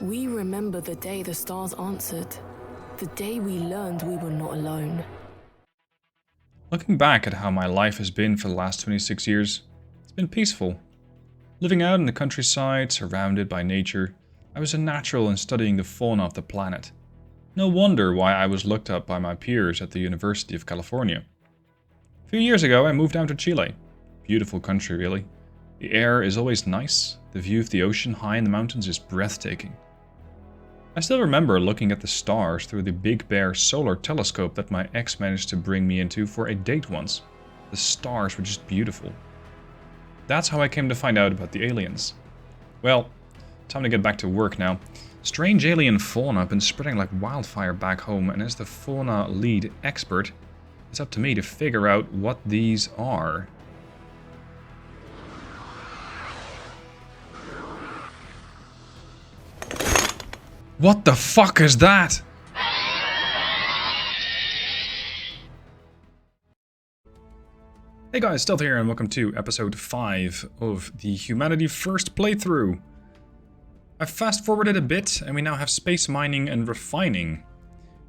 We remember the day the stars answered, the day we learned we were not alone. Looking back at how my life has been for the last 26 years, it's been peaceful. Living out in the countryside, surrounded by nature, I was a natural in studying the fauna of the planet. No wonder why I was looked up by my peers at the University of California. A few years ago I moved down to Chile. Beautiful country really. The air is always nice, the view of the ocean high in the mountains is breathtaking. I still remember looking at the stars through the Big Bear solar telescope that my ex managed to bring me into for a date once. The stars were just beautiful. That's how I came to find out about the aliens. Well, time to get back to work now. Strange alien fauna have been spreading like wildfire back home, and as the fauna lead expert, it's up to me to figure out what these are. What the fuck is that? Hey guys, Stealth here and welcome to episode 5 of the Humanity First playthrough. I've fast forwarded a bit and we now have space mining and refining.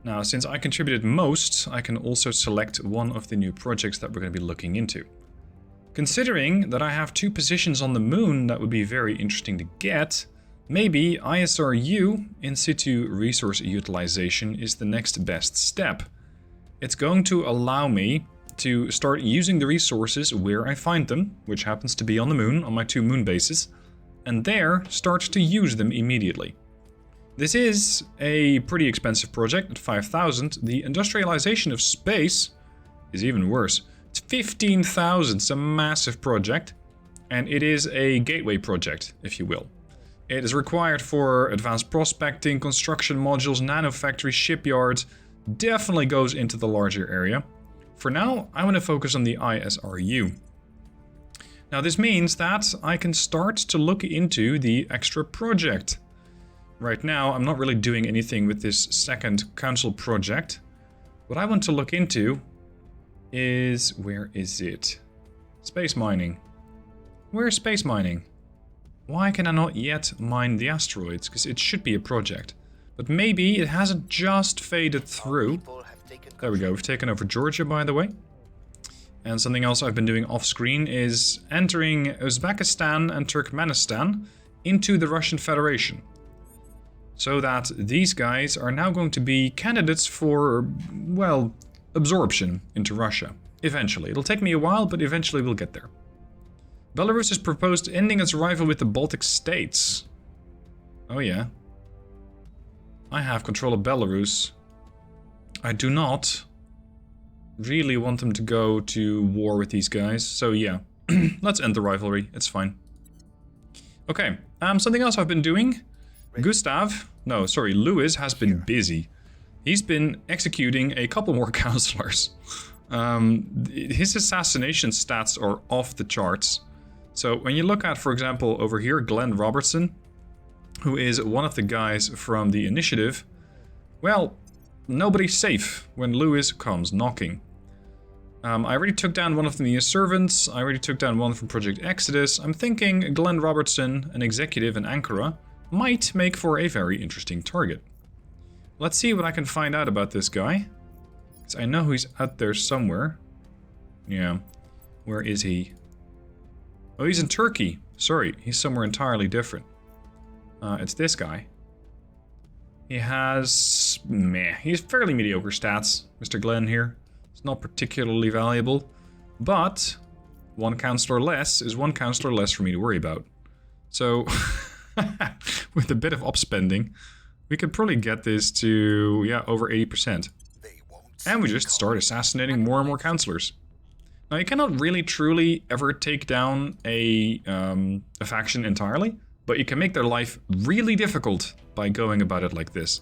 Now, since I contributed most, I can also select one of the new projects that we're going to be looking into. Considering that I have 2 positions on the moon that would be very interesting to get, maybe ISRU, in situ resource utilization, is the next best step. It's going to allow me to start using the resources where I find them, which happens to be on the moon, on my 2 moon bases, and there start to use them immediately. This is a pretty expensive project at 5,000. The industrialization of space is even worse. It's 15,000, it's a massive project, and it is a gateway project, if you will. It is required for advanced prospecting, construction modules, nanofactories, shipyards. Definitely goes into the larger area. For now, I want to focus on the ISRU. Now this means that I can start to look into the extra project. Right now, I'm not really doing anything with this second council project. What I want to look into is... where is it? Space mining. Where's space mining? Why can I not yet mine the asteroids? Because it should be a project. But maybe it hasn't just faded through. There we go, we've taken over Georgia, by the way. And something else I've been doing off-screen is entering Uzbekistan and Turkmenistan into the Russian Federation. So that these guys are now going to be candidates for, well, absorption into Russia. Eventually. It'll take me a while, but eventually we'll get there. Belarus has proposed ending its rival with the Baltic states. Oh yeah. I have control of Belarus. I do not really want them to go to war with these guys, so yeah. Let's end the rivalry, it's fine. Okay, something else I've been doing. Lewis has been busy. He's been executing a couple more councillors. His assassination stats are off the charts. So when you look at, for example, over here, Glenn Robertson, who is one of the guys from the initiative, well, nobody's safe when Lewis comes knocking. I already took down one of the servants, I already took down one from Project Exodus. I'm thinking Glenn Robertson, an executive in Ankara, might make for a very interesting target. Let's see what I can find out about this guy. Because I know he's out there somewhere. Yeah, where is he? Oh, he's in Turkey. Sorry, he's somewhere entirely different. It's this guy. He has... he's fairly mediocre stats, Mr. Glenn here. It's not particularly valuable. But, 1 councillor less is 1 councillor less for me to worry about. So, with a bit of upspending, we could probably get this to, yeah, over 80%. And we just start assassinating more and more councillors. Now, you cannot really truly ever take down a faction entirely, but you can make their life really difficult by going about it like this.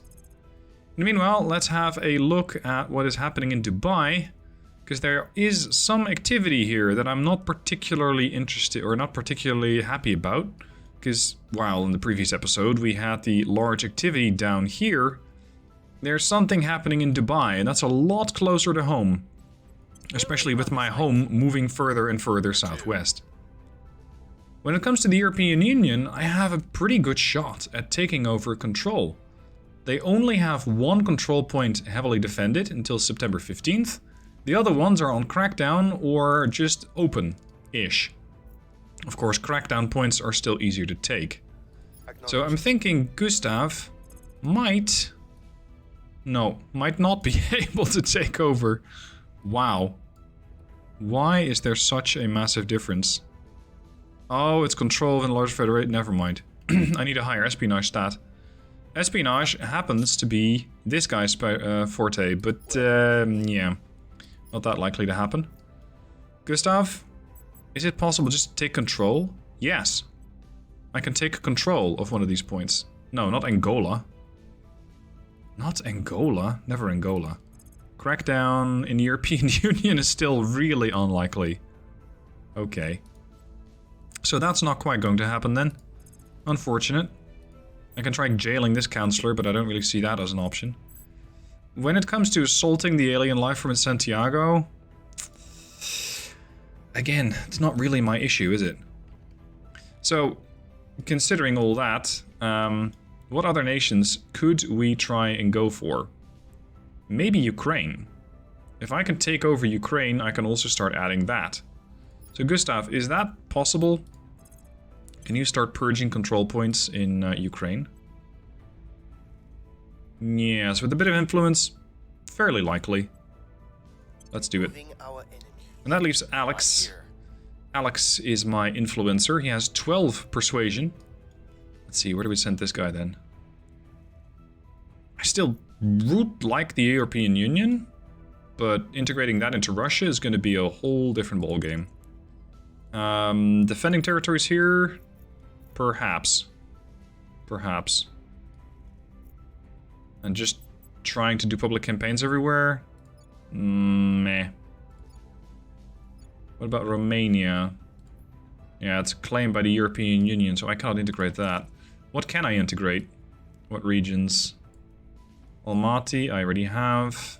And meanwhile, let's have a look at what is happening in Dubai, because there is some activity here that I'm not particularly interested or not particularly happy about, because while in the previous episode we had the large activity down here, there's something happening in Dubai, and that's a lot closer to home. Especially with my home moving further and further southwest. When it comes to the European Union, I have a pretty good shot at taking over control. They only have one control point heavily defended until September 15th. The other ones are on crackdown or just open-ish. Of course, crackdown points are still easier to take. So I'm thinking Gustav might not be able to take over. Wow. Why is there such a massive difference? Oh, it's control of enlarged federation. Never mind. I need a higher espionage stat. Espionage happens to be this guy's forte, but yeah, not that likely to happen. Gustav, is it possible just to take control? Yes. I can take control of one of these points. No, not Angola. Not Angola? Never Angola. Crackdown in the European Union is still really unlikely. Okay. So that's not quite going to happen then. Unfortunate. I can try jailing this counselor, but I don't really see that as an option. When it comes to assaulting the alien life form in Santiago... Again, it's not really my issue, is it? So, considering all that, what other nations could we try and go for? Maybe Ukraine. If I can take over Ukraine, I can also start adding that. So Gustav, is that possible? Can you start purging control points in Ukraine? Yes, with a bit of influence, fairly likely. Let's do it. And that leaves Alex. Alex is my influencer. He has 12 persuasion. Let's see, where do we send this guy then? I still would like the European Union, but integrating that into Russia is going to be a whole different ballgame. Defending territories here? Perhaps. Perhaps. And just trying to do public campaigns everywhere? Meh. What about Romania? Yeah, it's claimed by the European Union, so I cannot integrate that. What can I integrate? What regions? Almaty, I already have.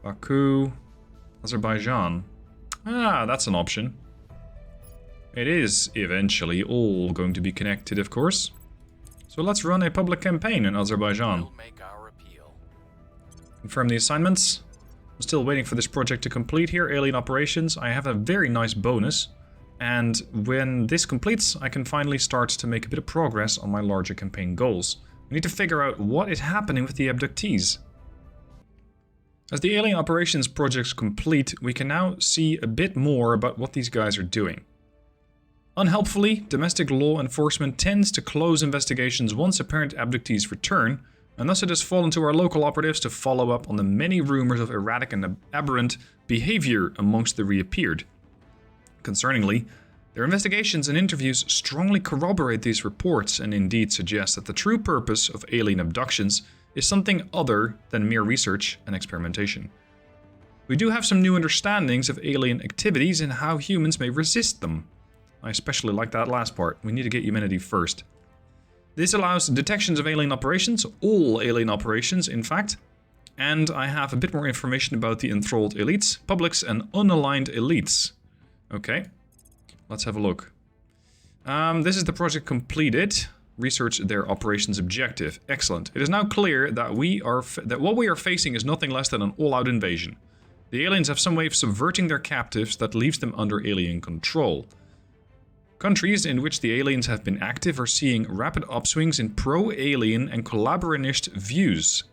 Baku. Azerbaijan. Ah, that's an option. It is eventually all going to be connected, of course. So let's run a public campaign in Azerbaijan. We'll make our appeal. Confirm the assignments. I'm still waiting for this project to complete here. Alien operations. I have a very nice bonus. And when this completes, I can finally start to make a bit of progress on my larger campaign goals. We need to figure out what is happening with the abductees. As the alien operations projects complete, we can now see a bit more about what these guys are doing. Unhelpfully, domestic law enforcement tends to close investigations once apparent abductees return, and thus it has fallen to our local operatives to follow up on the many rumors of erratic and aberrant behavior amongst the reappeared. Concerningly, their investigations and interviews strongly corroborate these reports and indeed suggest that the true purpose of alien abductions is something other than mere research and experimentation. We do have some new understandings of alien activities and how humans may resist them. I especially like that last part. We need to get humanity first. This allows detections of alien operations, all alien operations in fact, and I have a bit more information about the enthralled elites, publics and unaligned elites. Okay, let's have a look. This is the project completed. Research their operations objective. Excellent. It is now clear that what we are facing is nothing less than an all-out invasion. The aliens have some way of subverting their captives that leaves them under alien control. Countries in which the aliens have been active are seeing rapid upswings in pro-alien and collaborationist views.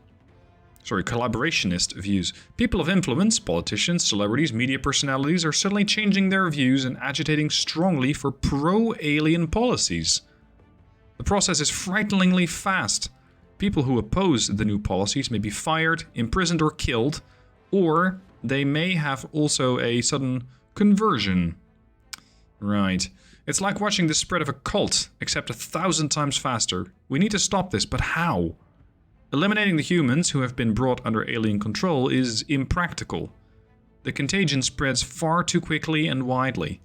People of influence, politicians, celebrities, media personalities are suddenly changing their views and agitating strongly for pro-alien policies. The process is frighteningly fast. People who oppose the new policies may be fired, imprisoned or killed, or they may have also a sudden conversion. Right. It's like watching the spread of a cult, except 1,000 times faster. We need to stop this, but how? Eliminating the humans who have been brought under alien control is impractical. The contagion spreads far too quickly and widely.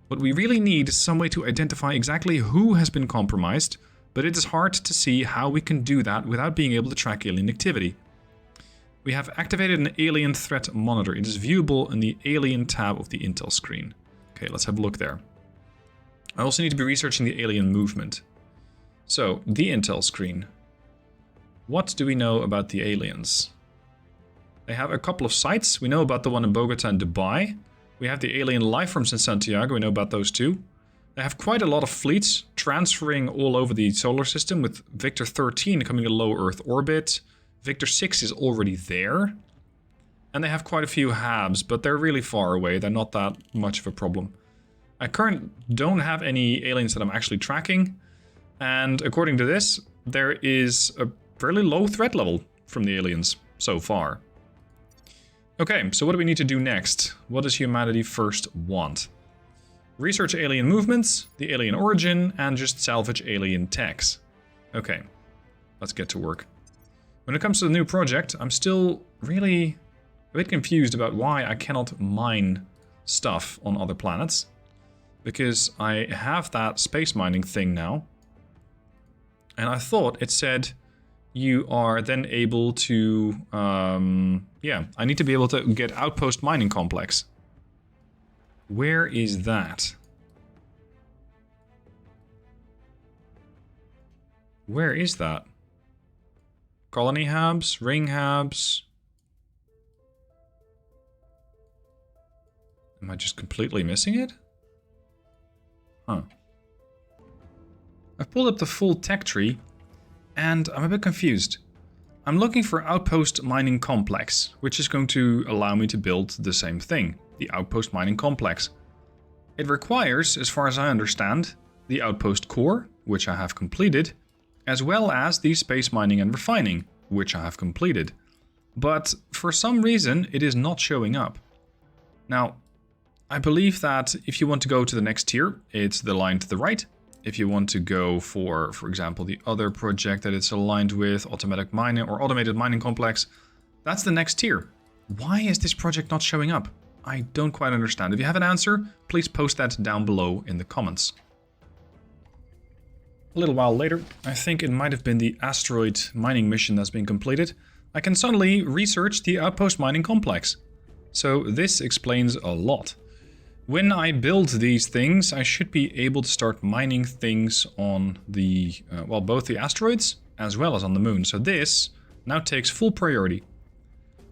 What we really need is some way to identify exactly who has been compromised, but it is hard to see how we can do that without being able to track alien activity. We have activated an alien threat monitor. It is viewable in the alien tab of the intel screen. Okay, let's have a look there. I also need to be researching the alien movement. So, the intel screen. What do we know about the aliens? They have a couple of sites. We know about the one in Bogota and Dubai. We have the alien lifeforms in Santiago. We know about those too. They have quite a lot of fleets transferring all over the solar system, with Victor 13 coming to low Earth orbit. Victor 6 is already there. And they have quite a few HABs, but they're really far away. They're not that much of a problem. I currently don't have any aliens that I'm actually tracking. And according to this, there is a fairly low threat level from the aliens so far. Okay, so what do we need to do next? What does humanity first want? Research alien movements, the alien origin, and just salvage alien techs. Okay, let's get to work. When it comes to the new project, I'm still really a bit confused about why I cannot mine stuff on other planets. Because I have that space mining thing now. And I thought it said you are then able to... yeah, I need to be able to get outpost mining complex. Where is that? Where is that? Colony hubs, ring hubs. Am I just completely missing it? Huh. I've pulled up the full tech tree, and I'm a bit confused. I'm looking for outpost mining complex, which is going to allow me to build the same thing, the outpost mining complex. It requires, as far as I understand, the outpost core, which I have completed, as well as the space mining and refining, which I have completed. But for some reason, it is not showing up. Now, I believe that if you want to go to the next tier, it's the line to the right. If you want to go for example, the other project that it's aligned with, automatic mining or automated mining complex, that's the next tier. Why is this project not showing up? I don't quite understand. If you have an answer, please post that down below in the comments. A little while later, I think it might have been the asteroid mining mission that's been completed, I can suddenly research the outpost mining complex. So this explains a lot. When I build these things, I should be able to start mining things on the, well, both the asteroids as well as on the moon. So this now takes full priority.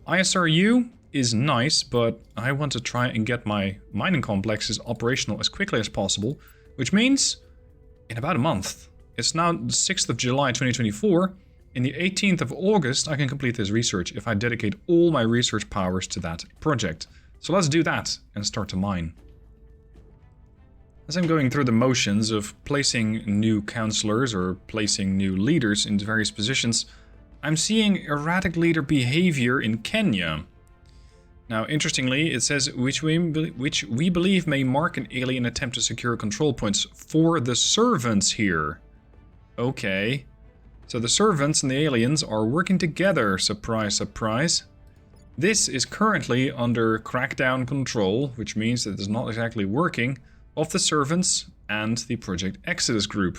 ISRU is nice, but I want to try and get my mining complexes operational as quickly as possible, which means in about a month. It's now the 6th of July 2024. In the 18th of August, I can complete this research if I dedicate all my research powers to that project. So let's do that and start to mine. As I'm going through the motions of placing new counselors or placing new leaders into various positions, I'm seeing erratic leader behavior in Kenya. Now, interestingly, it says which we believe may mark an alien attempt to secure control points for the servants here. Okay. So the servants and the aliens are working together, surprise, surprise. This is currently under crackdown control, which means that it's not exactly working, of the servants and the Project Exodus group.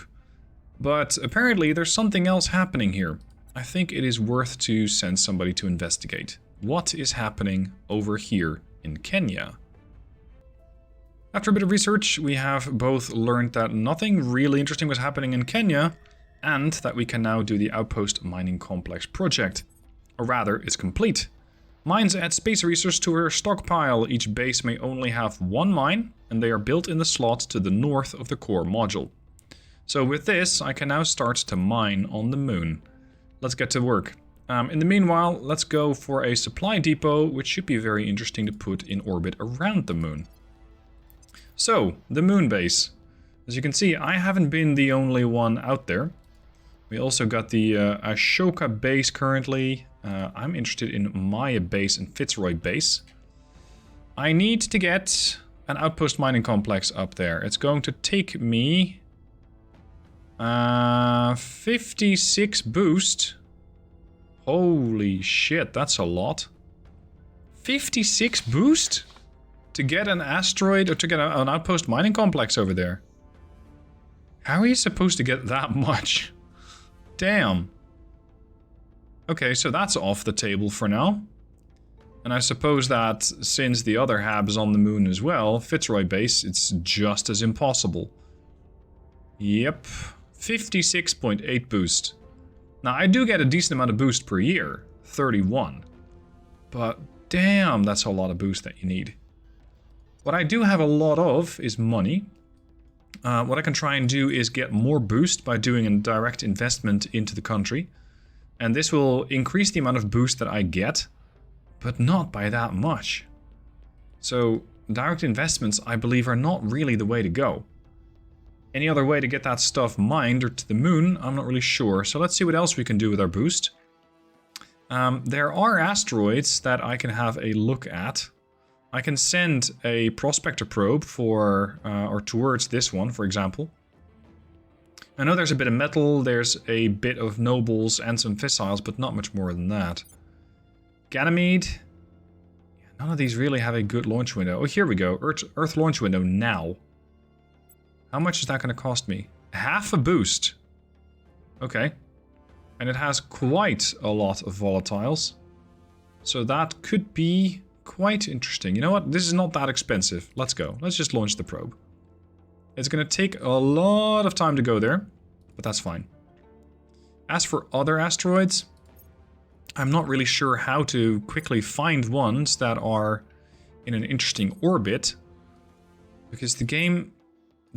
But apparently there's something else happening here. I think it is worth to send somebody to investigate. What is happening over here in Kenya? After a bit of research, we have both learned that nothing really interesting was happening in Kenya, and that we can now do the Outpost Mining Complex project. Or rather, it's complete. Mines add space resources to our stockpile. Each base may only have one mine, and they are built in the slot to the north of the core module. So with this, I can now start to mine on the moon. Let's get to work. In the meanwhile, let's go for a supply depot, which should be very interesting to put in orbit around the moon. So, the moon base. As you can see, I haven't been the only one out there. We also got the Ashoka base currently. I'm interested in Maya base and Fitzroy base. I need to get an outpost mining complex up there. It's going to take me 56 boost. Holy shit, that's a lot. 56 boost? To get an asteroid or to get an outpost mining complex over there. How are you supposed to get that much? Damn. Okay, so that's off the table for now. And I suppose that since the other hab is on the moon as well, Fitzroy base, it's just as impossible. Yep, 56.8 boost. Now, I do get a decent amount of boost per year, 31. But damn, that's a lot of boost that you need. What I do have a lot of is money. What I can try and do is get more boost by doing a direct investment into the country. And this will increase the amount of boost that I get, but not by that much. So, direct investments, I believe, are not really the way to go. Any other way to get that stuff mined or to the moon, I'm not really sure. So let's see what else we can do with our boost. There are asteroids that I can have a look at. I can send a prospector probe for, or towards this one, for example. I know there's a bit of metal, there's a bit of nobles and some fissiles, but not much more than that. Ganymede. None of these really have a good launch window. Oh, here we go. Earth launch window now. How much is that going to cost me? Half a boost. Okay. And it has quite a lot of volatiles. So that could be quite interesting. You know what? This is not that expensive. Let's go. Let's just launch the probe. It's going to take a lot of time to go there, but that's fine. As for other asteroids, I'm not really sure how to quickly find ones that are in an interesting orbit, because the game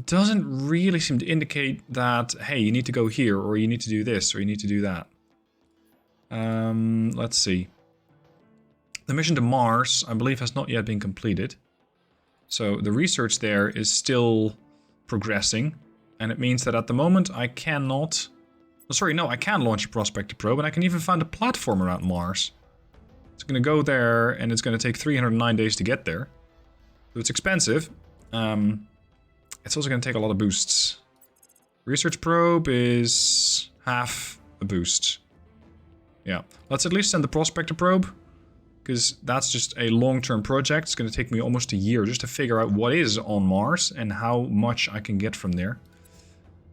doesn't really seem to indicate that, hey, you need to go here, or you need to do this, or you need to do that. Let's see. The mission to Mars, I believe, has not yet been completed. So the research there is still progressing, and it means that at the moment I cannot... Oh, sorry, no, I can launch a prospector probe, and I can even find a platform around Mars. It's going to go there, and it's going to take 309 days to get there. So it's expensive. It's also going to take a lot of boosts. Research probe is half a boost. Yeah, let's at least send the prospector probe, because that's just a long-term project. It's going to take me almost a year just to figure out what is on Mars and how much I can get from there.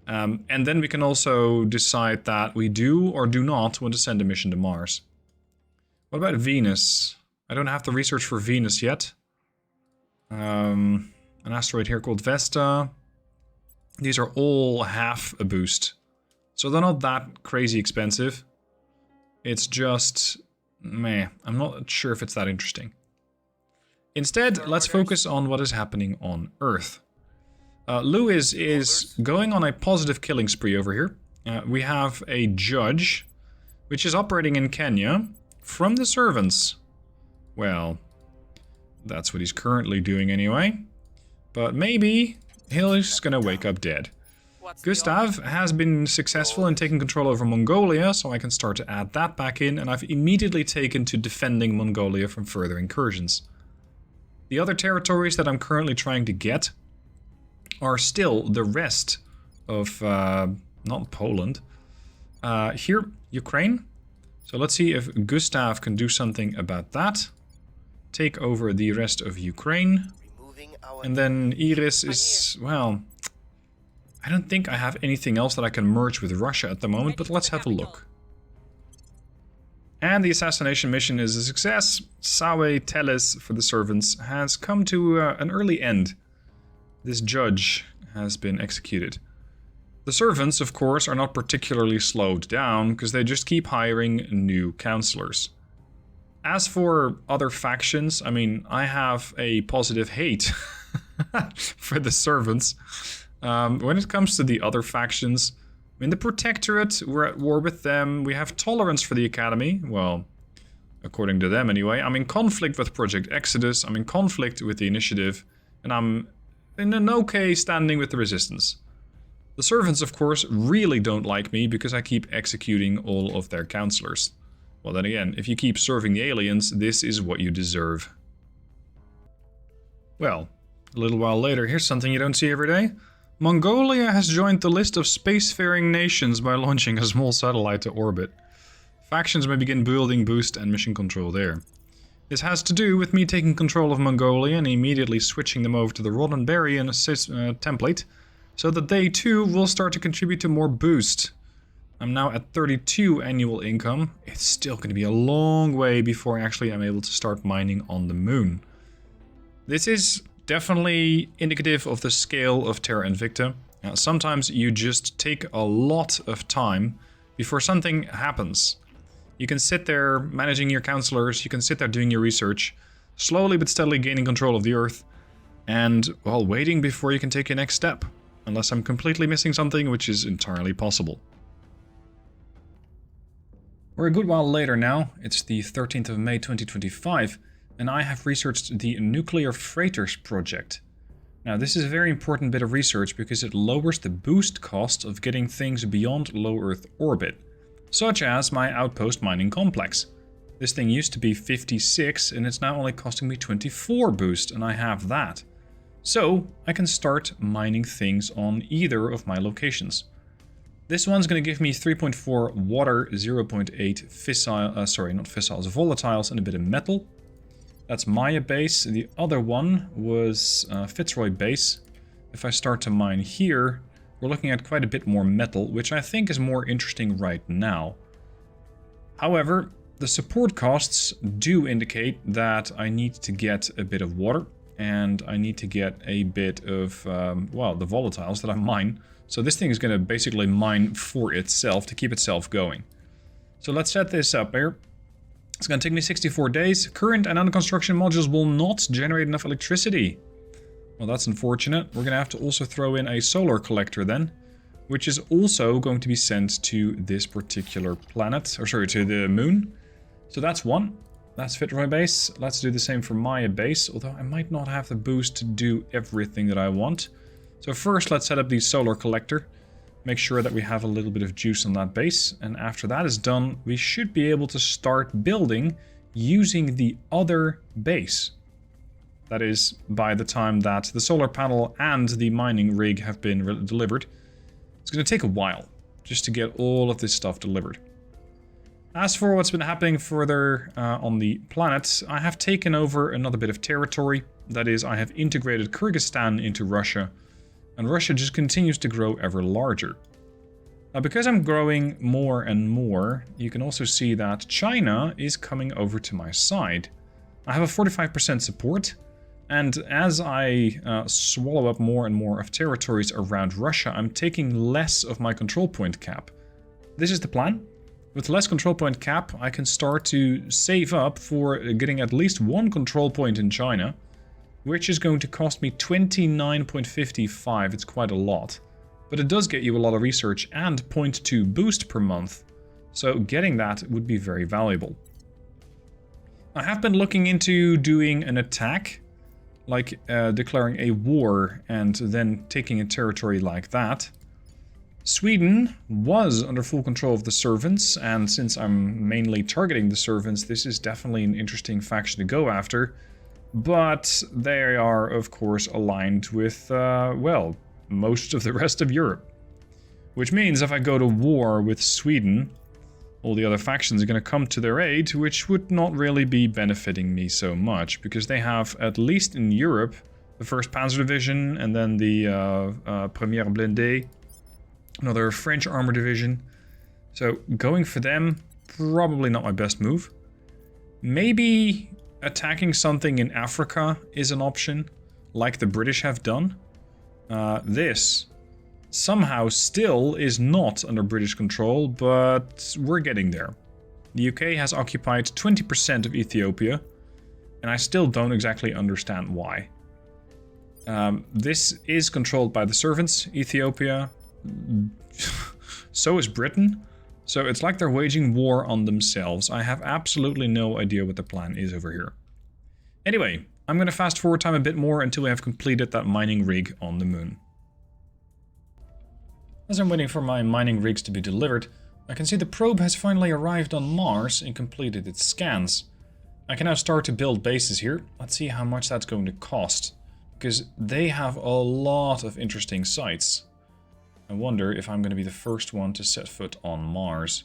And then we can also decide that we do or do not want to send a mission to Mars. What about Venus? I don't have the research for Venus yet. An asteroid here called Vesta. These are all half a boost. So they're not that crazy expensive. It's just... meh, I'm not sure if it's that interesting. Instead, let's focus on what is happening on Earth. Lewis is going on a positive killing spree over here. We have a judge, which is operating in Kenya from the servants. Well, that's what he's currently doing anyway. But maybe he's gonna wake up dead. Gustav has been successful in taking control over Mongolia, so I can start to add that back in, and I've immediately taken to defending Mongolia from further incursions. The other territories that I'm currently trying to get are still the rest of, not Poland. Here, Ukraine. So let's see if Gustav can do something about that. Take over the rest of Ukraine. And then Iris is, well, I don't think I have anything else that I can merge with Russia at the moment, but let's have a look. And the assassination mission is a success. Sawe Teles for the servants has come to an early end. This judge has been executed. The servants, of course, are not particularly slowed down, because they just keep hiring new counselors. As for other factions, I mean, I have a positive hate for the servants. When it comes to the other factions, I mean, the Protectorate, we're at war with them. We have tolerance for the Academy. Well, according to them anyway. I'm in conflict with Project Exodus. I'm in conflict with the Initiative. And I'm in an okay standing with the Resistance. The servants, of course, really don't like me because I keep executing all of their counselors. Well, then again, if you keep serving the aliens, this is what you deserve. Well, a little while later, here's something you don't see every day. Mongolia has joined the list of spacefaring nations by launching a small satellite to orbit. Factions may begin building boost and mission control there. This has to do with me taking control of Mongolia and immediately switching them over to the Rostrova template, so that they too will start to contribute to more boost. I'm now at 32 annual income. It's still going to be a long way before actually I'm able to start mining on the moon. This is definitely indicative of the scale of Terra Invicta. Sometimes you just take a lot of time before something happens. You can sit there managing your counselors, you can sit there doing your research, slowly but steadily gaining control of the Earth, and, well, waiting before you can take your next step. Unless I'm completely missing something, which is entirely possible. We're a good while later now. It's the 13th of May 2025, and I have researched the Nuclear Freighters project. Now, this is a very important bit of research because it lowers the boost cost of getting things beyond low Earth orbit, such as my outpost mining complex. This thing used to be 56 and it's now only costing me 24 boost, and I have that. So I can start mining things on either of my locations. This one's going to give me 3.4 water, 0.8 volatiles, and a bit of metal. That's Maya base. The other one was Fitzroy base. If I start to mine here, we're looking at quite a bit more metal, which I think is more interesting right now. However, the support costs do indicate that I need to get a bit of water, and I need to get a bit of, well, the volatiles that I mine. So this thing is going to basically mine for itself to keep itself going. So let's set this up here. It's going to take me 64 days. Current and under construction modules will not generate enough electricity. Well, that's unfortunate. We're going to have to also throw in a solar collector then, which is also going to be sent to this particular planet, or sorry, to the moon. So that's one. That's Fitzroy base. Let's do the same for Maya base, although I might not have the boost to do everything that I want. So first, let's set up the solar collector. Make sure that we have a little bit of juice on that base, and after that is done, we should be able to start building using the other base. That is, by the time that the solar panel and the mining rig have been delivered. It's going to take a while just to get all of this stuff delivered. As for what's been happening further on the planet, I have taken over another bit of territory. That is, I have integrated Kyrgyzstan into Russia, and Russia just continues to grow ever larger. Now, because I'm growing more and more, you can also see that China is coming over to my side. I have a 45% support, and as I swallow up more and more of territories around Russia, I'm taking less of my control point cap. This is the plan. With less control point cap, I can start to save up for getting at least one control point in China, which is going to cost me 29.55. It's quite a lot. But it does get you a lot of research and 0.2 boost per month. So getting that would be very valuable. I have been looking into doing an attack, like declaring a war and then taking a territory like that. Sweden was under full control of the servants, and since I'm mainly targeting the servants, this is definitely an interesting faction to go after. But they are, of course, aligned with, well, most of the rest of Europe. Which means if I go to war with Sweden, all the other factions are going to come to their aid, which would not really be benefiting me so much, because they have, at least in Europe, the 1st Panzer Division, and then the Première Blindée, another French Armor Division. So going for them, probably not my best move. Maybe attacking something in Africa is an option, like the British have done. This somehow still is not under British control, but we're getting there. The UK has occupied 20% of Ethiopia, and I still don't exactly understand why. This is controlled by the servants, Ethiopia. So is Britain. So it's like they're waging war on themselves. I have absolutely no idea what the plan is over here. Anyway, I'm going to fast forward time a bit more until we have completed that mining rig on the moon. As I'm waiting for my mining rigs to be delivered, I can see the probe has finally arrived on Mars and completed its scans. I can now start to build bases here. Let's see how much that's going to cost, because they have a lot of interesting sites. I wonder if I'm going to be the first one to set foot on Mars.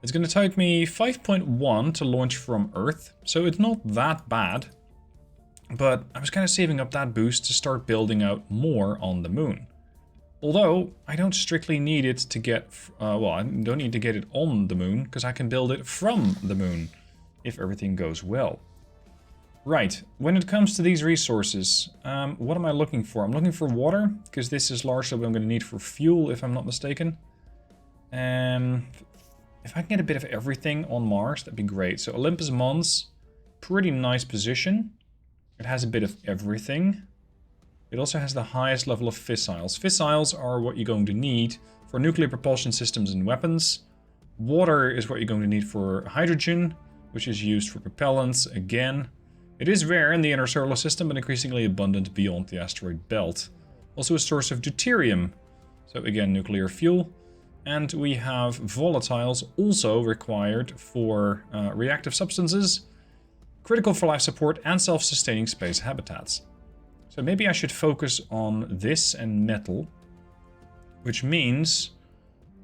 It's going to take me 5.1 to launch from Earth, so it's not that bad. But I was kind of saving up that boost to start building out more on the moon. Although, I don't strictly need it to get... well, I don't need to get it on the moon, because I can build it from the moon, if everything goes well. Right, when it comes to these resources, what am I looking for? I'm looking for water, because this is largely what I'm going to need for fuel, if I'm not mistaken. If I can get a bit of everything on Mars, that'd be great. So Olympus Mons, pretty nice position. It has a bit of everything. It also has the highest level of fissiles. Fissiles are what you're going to need for nuclear propulsion systems and weapons. Water is what you're going to need for hydrogen, which is used for propellants again. It is rare in the inner solar system, but increasingly abundant beyond the asteroid belt. Also a source of deuterium, so again nuclear fuel. And we have volatiles also required for reactive substances, critical for life support and self-sustaining space habitats. So maybe I should focus on this and metal, which means,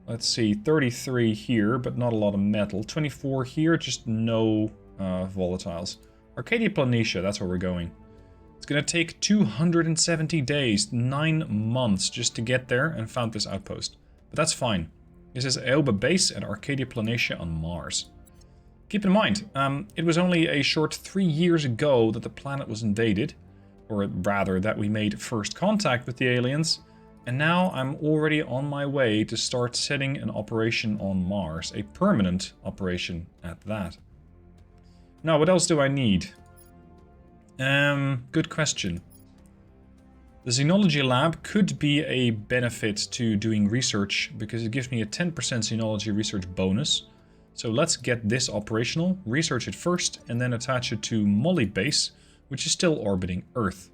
let's see, 33 here, but not a lot of metal. 24 here, just no volatiles. Arcadia Planitia, that's where we're going. It's going to take 270 days, 9 months just to get there and found this outpost. But that's fine. This is Aoba Base at Arcadia Planitia on Mars. Keep in mind, it was only a short 3 years ago that the planet was invaded, or rather that we made first contact with the aliens, and now I'm already on my way to start setting an operation on Mars, a permanent operation at that. Now, what else do I need? Good question. The Xenology Lab could be a benefit to doing research because it gives me a 10% Xenology research bonus. So let's get this operational, research it first, and then attach it to Molly Base, which is still orbiting Earth.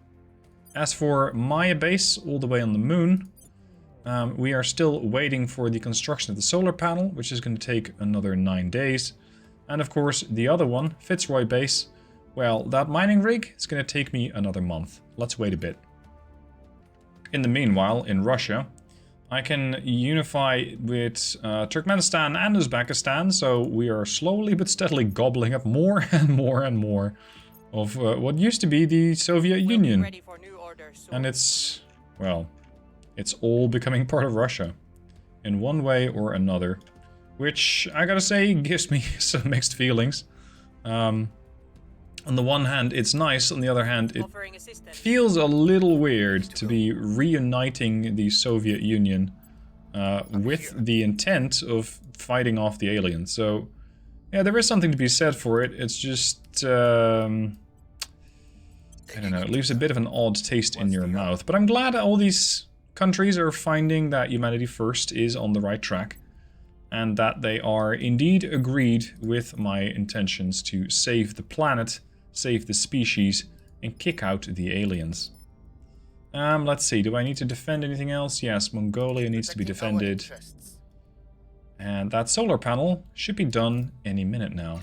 As for Maya Base, all the way on the moon, we are still waiting for the construction of the solar panel, which is going to take another 9 days. And of course, the other one, Fitzroy Base, well, that mining rig is going to take me another month. Let's wait a bit. In the meanwhile, in Russia, I can unify with Turkmenistan and Uzbekistan, so we are slowly but steadily gobbling up more and more and more of what used to be the Soviet Union. And it's, well, it's all becoming part of Russia in one way or another, which I gotta say gives me some mixed feelings. On the one hand, it's nice. On the other hand, it feels a little weird to be reuniting the Soviet Union with the intent of fighting off the aliens. So, yeah, there is something to be said for it. It's just, I don't know, it leaves a bit of an odd taste in your mouth. But I'm glad all these countries are finding that humanity first is on the right track. And that they are indeed agreed with my intentions to save the planet, save the species, and kick out the aliens. Let's see, do I need to defend anything else? Yes, Mongolia needs to be defended. And that solar panel should be done any minute now.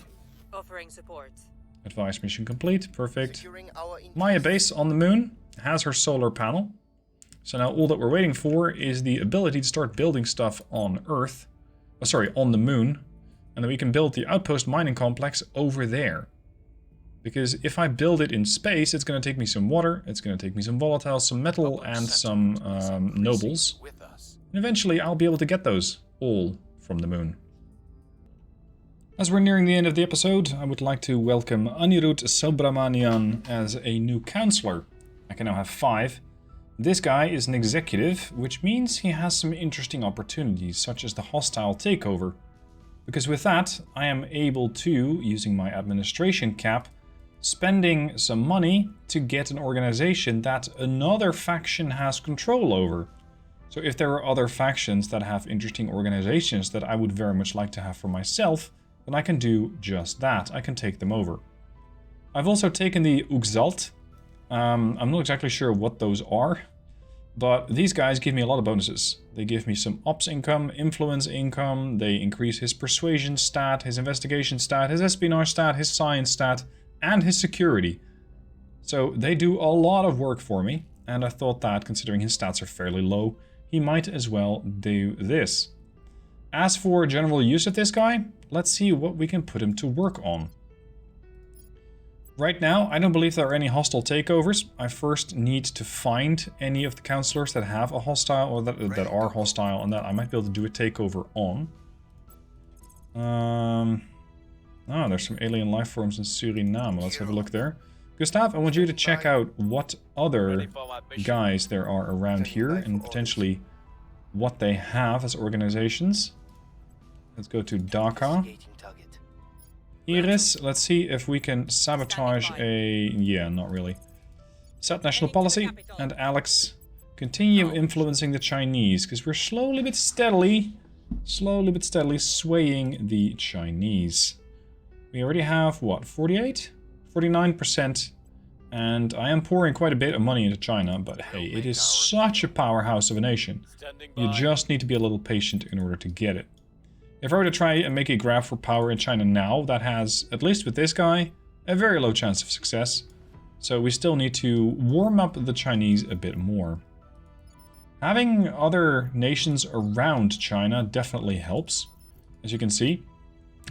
Offering support. Advice mission complete, perfect. Maya Base on the moon has her solar panel. So now all that we're waiting for is the ability to start building stuff on Earth. Oh, sorry, on the moon. And then we can build the outpost mining complex over there. Because if I build it in space, it's going to take me some water, it's going to take me some volatiles, some metal, and some nobles. And eventually I'll be able to get those all from the moon. As we're nearing the end of the episode, I would like to welcome Anirudh Subramanian as a new counselor. I can now have 5. This guy is an executive, which means he has some interesting opportunities, such as the hostile takeover. Because with that, I am able to, using my administration cap, spending some money to get an organization that another faction has control over. So if there are other factions that have interesting organizations that I would very much like to have for myself, then I can do just that. I can take them over. I've also taken the Uxalt. I'm not exactly sure what those are, but these guys give me a lot of bonuses. They give me some ops income, influence income, they increase his persuasion stat, his investigation stat, his espionage stat, his science stat, and his security. So they do a lot of work for me, and I thought that, considering his stats are fairly low, he might as well do this. As for general use of this guy, let's see what we can put him to work on. Right now, I don't believe there are any hostile takeovers. I first need to find any of the counselors that have a hostile, or that are hostile, and that I might be able to do a takeover on. Oh, there's some alien life forms in Suriname. Let's have a look there. Gustav, I want you to check out what other guys there are around here and potentially what they have as organizations. Let's go to Dhaka. Iris, let's see if we can sabotage a... yeah, not really. Set national policy. And Alex, continue influencing the Chinese, because we're slowly but steadily swaying the Chinese. We already have, what, 48? 49%. And I am pouring quite a bit of money into China, but hey, it is such a powerhouse of a nation. You just need to be a little patient in order to get it. If I were to try and make a graph for power in China now, that has, at least with this guy, a very low chance of success. So we still need to warm up the Chinese a bit more. Having other nations around China definitely helps. As you can see,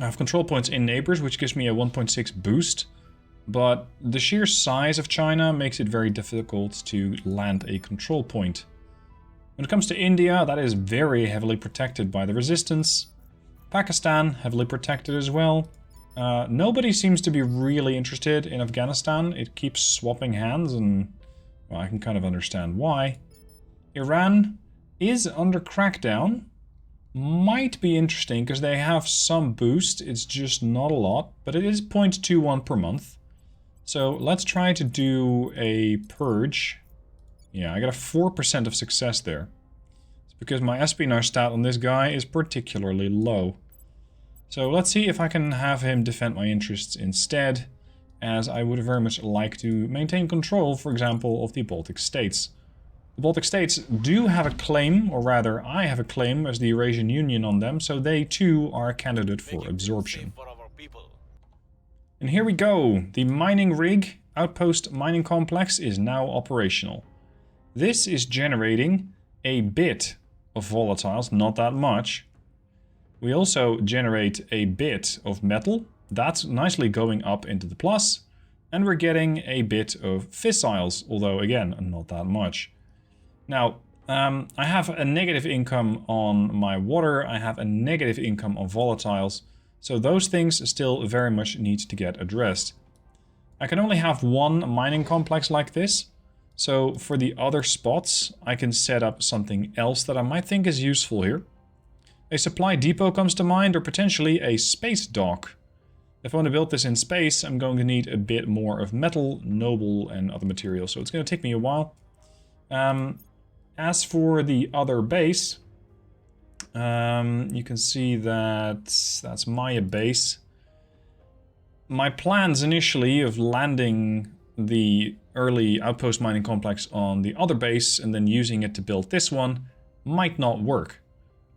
I have control points in neighbors, which gives me a 1.6 boost. But the sheer size of China makes it very difficult to land a control point. When it comes to India, that is very heavily protected by the resistance. Pakistan, heavily protected as well. Nobody seems to be really interested in Afghanistan. It keeps swapping hands and, well, I can kind of understand why. Iran is under crackdown. Might be interesting because they have some boost. It's just not a lot, but it is 0.21 per month. So let's try to do a purge. Yeah, I got a 4% of success there. It's because my espionage stat on this guy is particularly low. So let's see if I can have him defend my interests instead, as I would very much like to maintain control, for example, of the Baltic states. The Baltic states do have a claim, or rather, I have a claim as the Eurasian Union on them, so they too are a candidate for absorption. And here we go. The mining rig, outpost mining complex, is now operational. This is generating a bit of volatiles, not that much. We also generate a bit of metal. That's nicely going up into the plus. And we're getting a bit of fissiles, although again, not that much. Now, I have a negative income on my water. I have a negative income on volatiles. So those things still very much need to get addressed. I can only have one mining complex like this. So for the other spots, I can set up something else that I might think is useful here. A supply depot comes to mind, or potentially a space dock. If I want to build this in space, I'm going to need a bit more of metal, noble, and other materials. So it's going to take me a while. As for the other base, you can see that that's Maya base. My plans initially of landing the early outpost mining complex on the other base and then using it to build this one might not work,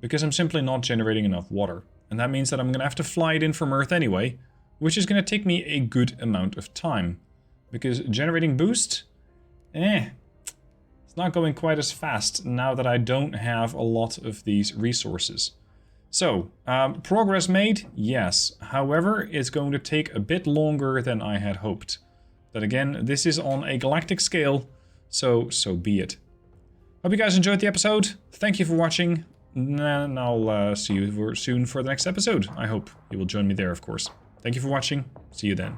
because I'm simply not generating enough water. And that means that I'm going to have to fly it in from Earth anyway, which is going to take me a good amount of time. Because generating boost, it's not going quite as fast now that I don't have a lot of these resources. So, progress made? Yes. However, it's going to take a bit longer than I had hoped. But again, this is on a galactic scale, so be it. Hope you guys enjoyed the episode. Thank you for watching. And I'll see you soon for the next episode. I hope you will join me there, of course. Thank you for watching. See you then.